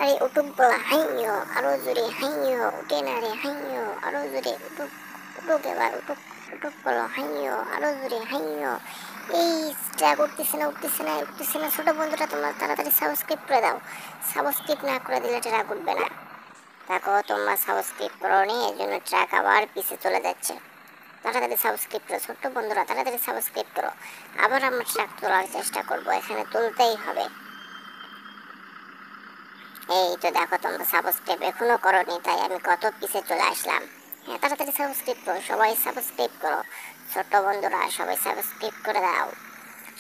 আরে উঠুক বলা হাইয়ো, আরো জোরে হাইয়ো, উঠে না রে হাইয়ো, আরো জোরে উঠুক, উঠুক এবার উঠুক, উঠুক বলো হাইয়ো, আরো জোরে হাইয়ো। এই ট্র্যাক উঠতেছে না উঠতেছে না উঠতেছে না। ছোট বন্ধুরা তোমরা তাড়াতাড়ি সাবস্ক্রাইব করে দাও, সাবস্ক্রাইব না করে দিলে ট্র্যাক উঠবে না। দেখো তোমরা সাবস্ক্রাইব করো নি, এই জন্য ট্র্যাক আবার পিছে চলে যাচ্ছে। তাড়াতাড়ি সাবস্ক্রাইব করো ছোট্ট বন্ধুরা, তাড়াতাড়ি সাবস্ক্রাইব করো। আবার আমরা ট্র্যাক তোলার চেষ্টা করবো, এখানে তুলতেই হবে। এই তো দেখো তোমরা সাবস্ক্রাইব এখনো করোনি, তাই আমি কত পিছে চলে আসলাম। হ্যাঁ তাড়াতাড়ি সাবস্ক্রাইব করো, সবাই সাবস্ক্রাইব করো। ছোট্ট বন্ধুরা সবাই সাবস্ক্রাইব করে দাও,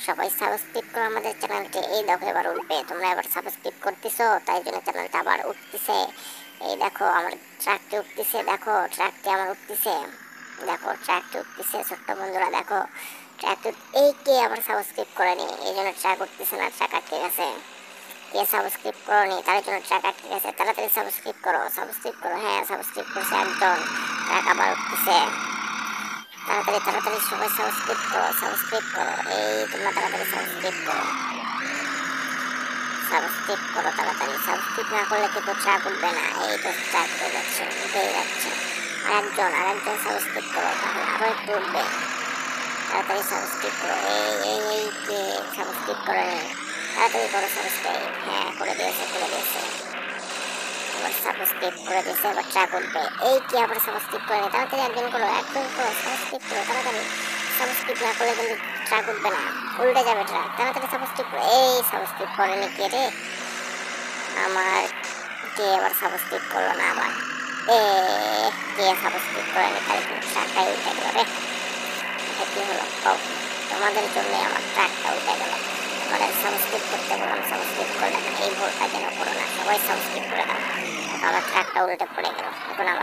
সবাই সাবস্ক্রাইব করো আমাদের চ্যানেলটি। এই দেখো এবার উঠবে, তোমরা এবার সাবস্ক্রাইব করতেছো তাই জন্য চ্যানেলটা আবার উঠতেছে। এই দেখো আমার ট্র্যাকটি উঠতেছে, দেখো ট্র্যাকটি আমার উঠতেছে, দেখো ট্র্যাকটি উঠতেছে। ছোট্ট বন্ধুরা দেখো ট্র্যাকটি, এই কে আবার সাবস্ক্রাইব করেনি এই জন্য ট্র্যাক উঠতেছে না, ট্র্যাক আটকে গেছে। কে সাবস্ক্রাইব করোনি তার জন্য ট্র্যাক আটকে গেছে, তাড়াতাড়ি সাবস্ক্রাইব করো, সাবস্ক্রাইব করো। হ্যাঁ সাবস্ক্রাইব করছে একজন, ট্র্যাক আবার উঠতেছে। তাড়াতাড়ি তাড়াতাড়ি সবাই সাবস্ক্রাইব করো, সাবস্ক্রাইব করো। এই তোমরা তাড়াতাড়ি সাবস্ক্রাইব করো, সাবস্ক্রাইব করো তাড়াতাড়ি। সাবস্ক্রাইব না করলে কিন্তু ট্র্যাক উঠবে না। এই তো ট্র্যাক হয়ে যাচ্ছে, উঠেই যাচ্ছে। আরেকজন সাবস্ক্রাইব করো, তাহলে আরো একটু উঠবে। তাড়াতাড়ি সাবস্ক্রাইব করো। এই কে সাবস্ক্রাইব করে নি, তাড়াতাড়ি করো সাবস্ক্রাইব। হ্যাঁ করে দিয়েছে করে দিয়েছে, এবার সাবস্ক্রাইব করে দিয়েছে, এবার ট্র্যাক উঠবে। এই কি আবার সাবস্ক্রাইব করে নি, তাড়াতাড়ি একজন করো সাবস্ক্রাইব করো তাড়াতাড়ি। সাবস্ক্রাইব না করলে কিন্তু ট্র্যাক উঠবে না, উল্টে যাবে ট্র্যাক। তাড়াতাড়ি সাবস্ক্রাইব করো। এই সাবস্ক্রাইব করেনি কে রে আমার, কে আবার সাবস্ক্রাইব করলো না আবার। এ কে সাবস্ক্রাইব করেনি, তাহলে কিন্তু ট্র্যাকটাই উঠে গেল রে। এটা কি হলো কও, তোমাদের জন্য আমার ট্র্যাকটা উঠে গেল। তোমাদের সাবস্ক্রাইব করতে বললাম, সাবস্ক্রাইব করলে না, এই ভুলটা যেন করো না, সবাই সাবস্ক্রাইব করে দাও। আমার ট্র্যাকটা উল্টে পড়ে গেল, এখন আমার